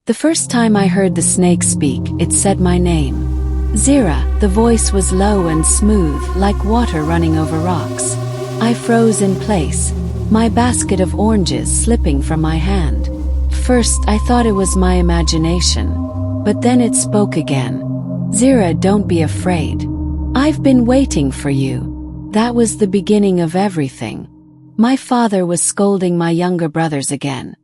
The first time I heard the snake speak, it said my name. Zira. The voice was low and smooth, like water running over rocks. I froze in place, my basket of oranges slipping from my hand. First I thought it was my imagination, but then it spoke again. Zira, don't be afraid. I've been waiting for you. That was the beginning of everything. My father was scolding my younger brothers again,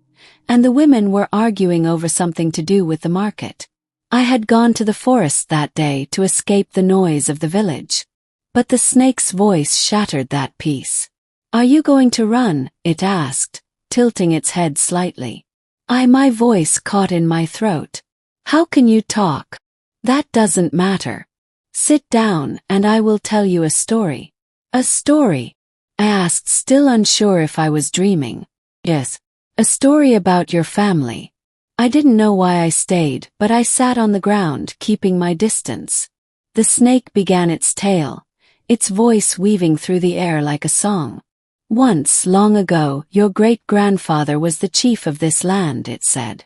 and the women were arguing over something to do with the market. I had gone to the forest that day to escape the noise of the village. But the snake's voice shattered that peace. Are you going to run? It asked, tilting its head slightly. My voice caught in my throat. How can you talk? That doesn't matter. Sit down and I will tell you a story. A story? I asked, still unsure if I was dreaming. Yes. A story about your family. I didn't know why I stayed, but I sat on the ground, keeping my distance. The snake began its tale, its voice weaving through the air like a song. Once, long ago, your great-grandfather was the chief of this land, it said.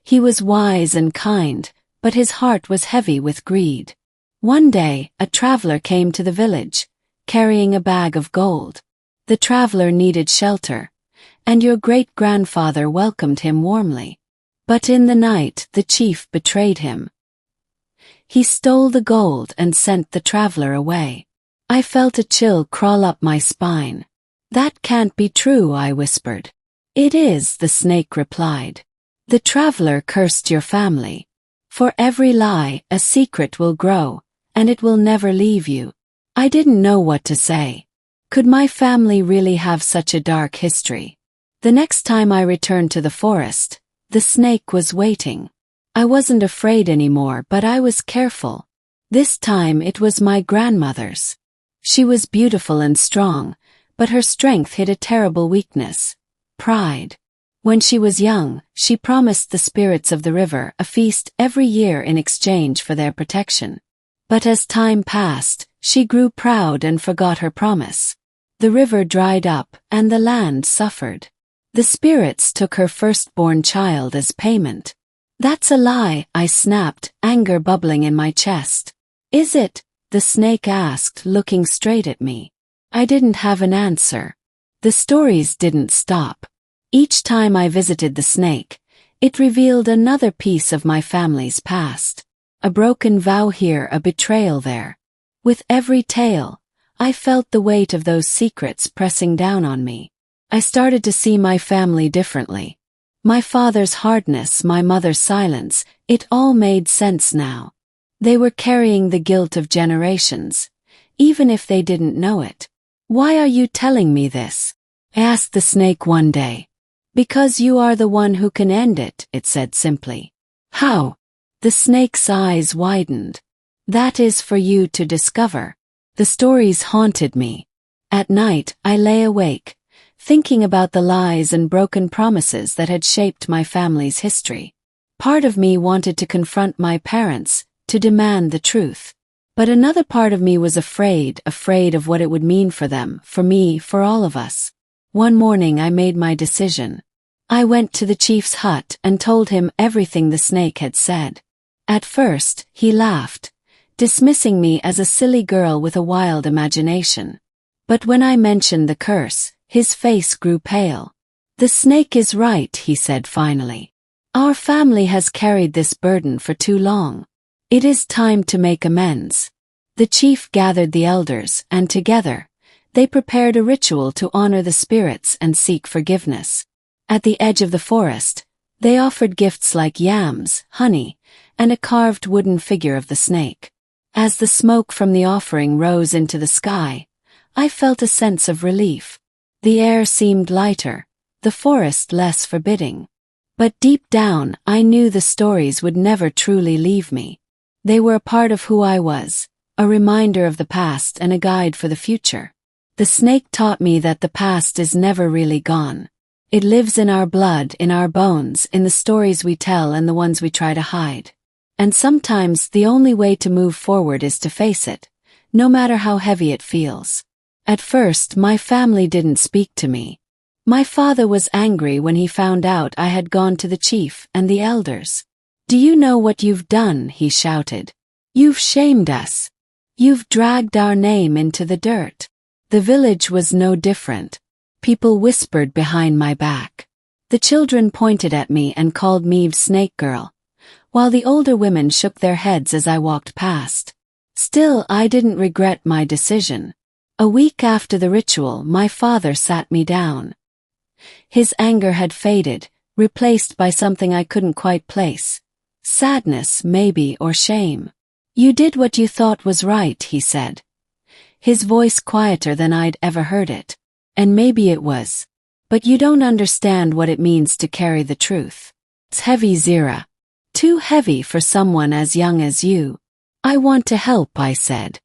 He was wise and kind, but his heart was heavy with greed. One day, a traveler came to the village, carrying a bag of gold. The traveler needed shelter, and your great-grandfather welcomed him warmly. But in the night, the chief betrayed him. He stole the gold and sent the traveler away. I felt a chill crawl up my spine. That can't be true, I whispered. It is, the snake replied. The traveler cursed your family. For every lie, a secret will grow, and it will never leave you. I didn't know what to say. Could my family really have such a dark history? The next time I returned to the forest, the snake was waiting. I wasn't afraid anymore, but I was careful. This time it was my grandmother's. She was beautiful and strong, but her strength hid a terrible weakness: pride. When she was young, she promised the spirits of the river a feast every year in exchange for their protection. But as time passed, she grew proud and forgot her promise. The river dried up, and the land suffered. The spirits took her firstborn child as payment. That's a lie, I snapped, anger bubbling in my chest. Is it? The snake asked, looking straight at me. I didn't have an answer. The stories didn't stop. Each time I visited the snake, it revealed another piece of my family's past. A broken vow here, a betrayal there. With every tale, I felt the weight of those secrets pressing down on me. I started to see my family differently. My father's hardness, my mother's silence, it all made sense now. They were carrying the guilt of generations, even if they didn't know it. Why are you telling me this? I asked the snake one day. Because you are the one who can end it, it said simply. How? The snake's eyes widened. That is for you to discover. The stories haunted me. At night, I lay awake, thinking about the lies and broken promises that had shaped my family's history. Part of me wanted to confront my parents, to demand the truth. But another part of me was afraid of what it would mean for them, for me, for all of us. One morning I made my decision. I went to the chief's hut and told him everything the snake had said. At first, he laughed, dismissing me as a silly girl with a wild imagination. But when I mentioned the curse, his face grew pale. The snake is right, he said finally. Our family has carried this burden for too long. It is time to make amends. The chief gathered the elders, and together, they prepared a ritual to honor the spirits and seek forgiveness. At the edge of the forest, they offered gifts like yams, honey, and a carved wooden figure of the snake. As the smoke from the offering rose into the sky, I felt a sense of relief. The air seemed lighter, the forest less forbidding. But deep down, I knew the stories would never truly leave me. They were a part of who I was, a reminder of the past and a guide for the future. The snake taught me that the past is never really gone. It lives in our blood, in our bones, in the stories we tell and the ones we try to hide. And sometimes the only way to move forward is to face it, no matter how heavy it feels. At first, my family didn't speak to me. My father was angry when he found out I had gone to the chief and the elders. "Do you know what you've done?" he shouted. "You've shamed us. You've dragged our name into the dirt." The village was no different. People whispered behind my back. The children pointed at me and called me Snake Girl, while the older women shook their heads as I walked past. Still, I didn't regret my decision. A week after the ritual, my father sat me down. His anger had faded, replaced by something I couldn't quite place. Sadness, maybe, or shame. "You did what you thought was right," he said. His voice quieter than I'd ever heard it. "And maybe it was. But you don't understand what it means to carry the truth. It's heavy, Zira. Too heavy for someone as young as you." "I want to help," I said.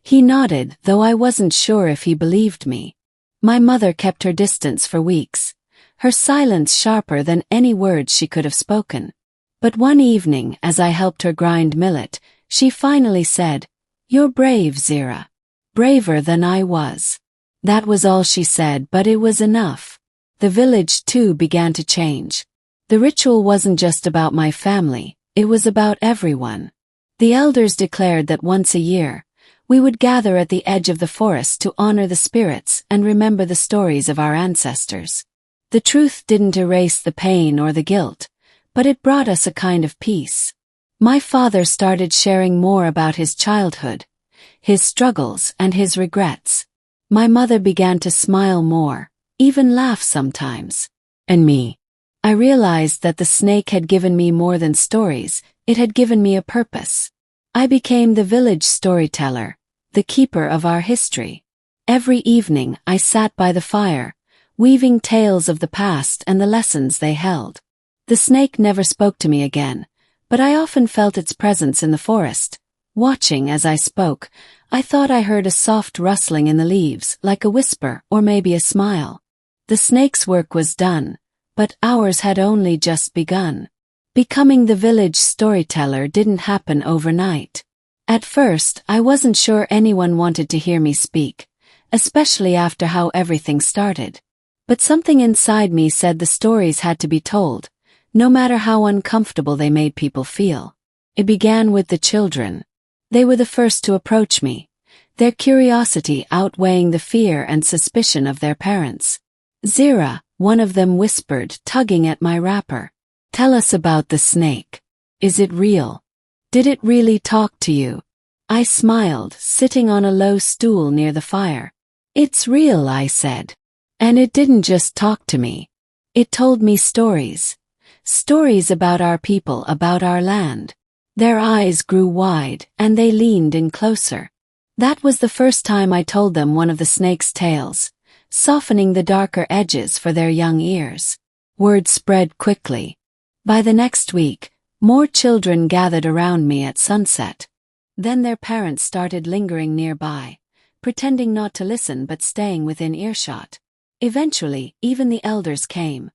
He nodded, though I wasn't sure if he believed me. My mother kept her distance for weeks, her silence sharper than any words she could have spoken. But one evening, as I helped her grind millet, she finally said, "You're brave, Zira. Braver than I was." That was all she said, but it was enough. The village, too, began to change. The ritual wasn't just about my family, it was about everyone. The elders declared that once a year, we would gather at the edge of the forest to honor the spirits and remember the stories of our ancestors. The truth didn't erase the pain or the guilt, but it brought us a kind of peace. My father started sharing more about his childhood, his struggles and his regrets. My mother began to smile more, even laugh sometimes. And me. I realized that the snake had given me more than stories, it had given me a purpose. I became the village storyteller, the keeper of our history. Every evening I sat by the fire, weaving tales of the past and the lessons they held. The snake never spoke to me again, but I often felt its presence in the forest. Watching as I spoke, I thought I heard a soft rustling in the leaves, like a whisper or maybe a smile. The snake's work was done, but ours had only just begun. Becoming the village storyteller didn't happen overnight. At first, I wasn't sure anyone wanted to hear me speak, especially after how everything started. But something inside me said the stories had to be told, no matter how uncomfortable they made people feel. It began with the children. They were the first to approach me, their curiosity outweighing the fear and suspicion of their parents. "Zira," one of them whispered, tugging at my wrapper. "Tell us about the snake. Is it real? Did it really talk to you?" I smiled, sitting on a low stool near the fire. "It's real," I said. "And it didn't just talk to me. It told me stories. Stories about our people, about our land." Their eyes grew wide, and they leaned in closer. That was the first time I told them one of the snake's tales, softening the darker edges for their young ears. Word spread quickly. By the next week, more children gathered around me at sunset. Then their parents started lingering nearby, pretending not to listen but staying within earshot. Eventually, even the elders came,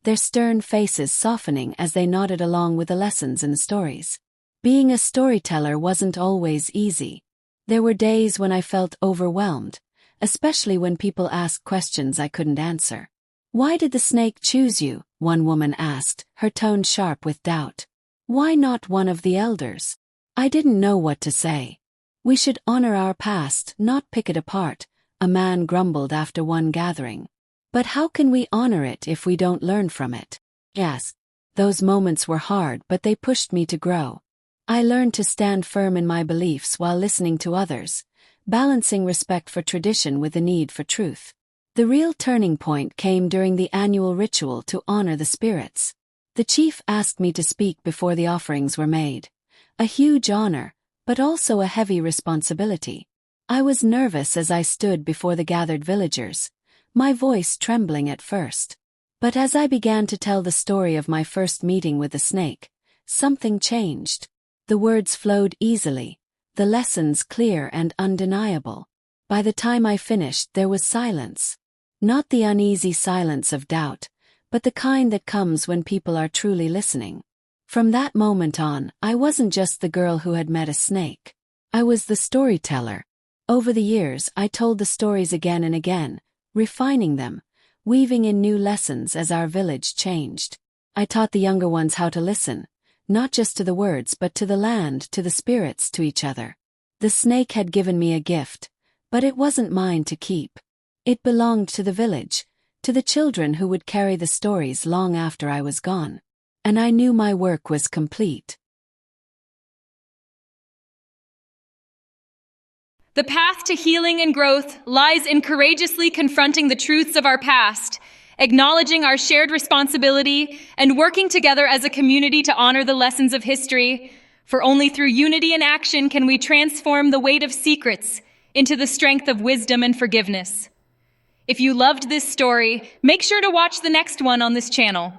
their stern faces softening as they nodded along with the lessons in the stories. Being a storyteller wasn't always easy. There were days when I felt overwhelmed, especially when people asked questions I couldn't answer. "Why did the snake choose you?" one woman asked, her tone sharp with doubt. "Why not one of the elders?" I didn't know what to say. "We should honor our past, not pick it apart," a man grumbled after one gathering. "But how can we honor it if we don't learn from it?" Yes, those moments were hard, but they pushed me to grow. I learned to stand firm in my beliefs while listening to others, balancing respect for tradition with the need for truth. The real turning point came during the annual ritual to honor the spirits. The chief asked me to speak before the offerings were made. A huge honor, but also a heavy responsibility. I was nervous as I stood before the gathered villagers, my voice trembling at first. But as I began to tell the story of my first meeting with the snake, something changed. The words flowed easily, the lessons clear and undeniable. By the time I finished, there was silence. Not the uneasy silence of doubt, but the kind that comes when people are truly listening. From that moment on, I wasn't just the girl who had met a snake. I was the storyteller. Over the years, I told the stories again and again, refining them, weaving in new lessons as our village changed. I taught the younger ones how to listen, not just to the words but to the land, to the spirits, to each other. The snake had given me a gift, but it wasn't mine to keep. It belonged to the village, to the children who would carry the stories long after I was gone. And I knew my work was complete. The path to healing and growth lies in courageously confronting the truths of our past, acknowledging our shared responsibility, and working together as a community to honor the lessons of history. For only through unity and action can we transform the weight of secrets into the strength of wisdom and forgiveness. If you loved this story, make sure to watch the next one on this channel.